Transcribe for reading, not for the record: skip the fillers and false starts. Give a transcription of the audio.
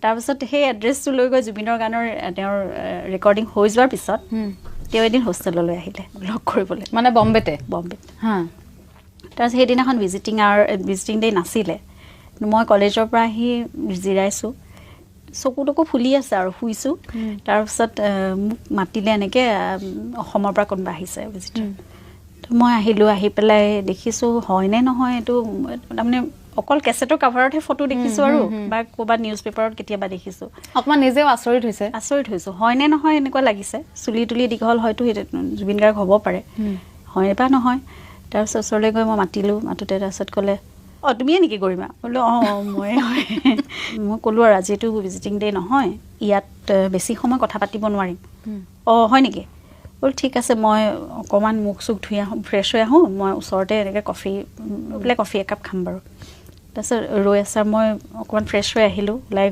তাৰপিছত সেই এড্ৰেছটো লৈ গৈ জুবিনৰ গানৰ তেওঁৰ ৰেকৰ্ডিং হৈ যোৱাৰ পিছত তেওঁ এদিন হোষ্টেললৈ আহিলে লগ কৰিবলৈ মানে বম্বেত হা তাৰপিছত সেইদিনাখন ভিজিটিং ডে নাছিলে মই কলেজৰ পৰা আহি জিৰাইছোঁ চকুটকু ফুলি আছে আৰু শুইছোঁ তাৰপিছত মোক মাতিলে এনেকৈ অসমৰ পৰা কোনোবা আহিছে ভিজিটাৰ মই আহিলোঁ আহি পেলাই দেখিছোঁ হয়নে নহয় এইটো তাৰমানে অকল কেছেটৰ কাভাৰতহে ফটো দেখিছোঁ আৰু বা ক'ৰবাত নিউজ পেপাৰত কেতিয়াবা দেখিছোঁ অকণমান নিজেও আচৰিত হৈছোঁ হয়নে নহয় এনেকুৱা লাগিছে চুলি তুলি দীঘল হয়তো জুবিন গাৰ্গ হ'ব পাৰে হয় বা নহয় তাৰপিছত ওচৰলৈ গৈ মই মাতোঁতে তাৰপিছত ক'লে তুমিয়ে নেকি গৰিমা বোলো মই হয় মই ক'লোঁ আৰু আজিতো ভিজিটিং ডে নহয় ইয়াত বেছি সময় কথা পাতিব নোৱাৰিম হয় নেকি বোলো ঠিক আছে মই অকণমান মুখ চুখ ধুই আহোঁ ফ্ৰেছ হৈ আহোঁ মই ওচৰতে এনেকৈ কফি একাপ খাম বাৰু তাৰপিছত ৰৈ আছে মই অকণমান ফ্ৰেছ হৈ আহিলোঁ ওলাই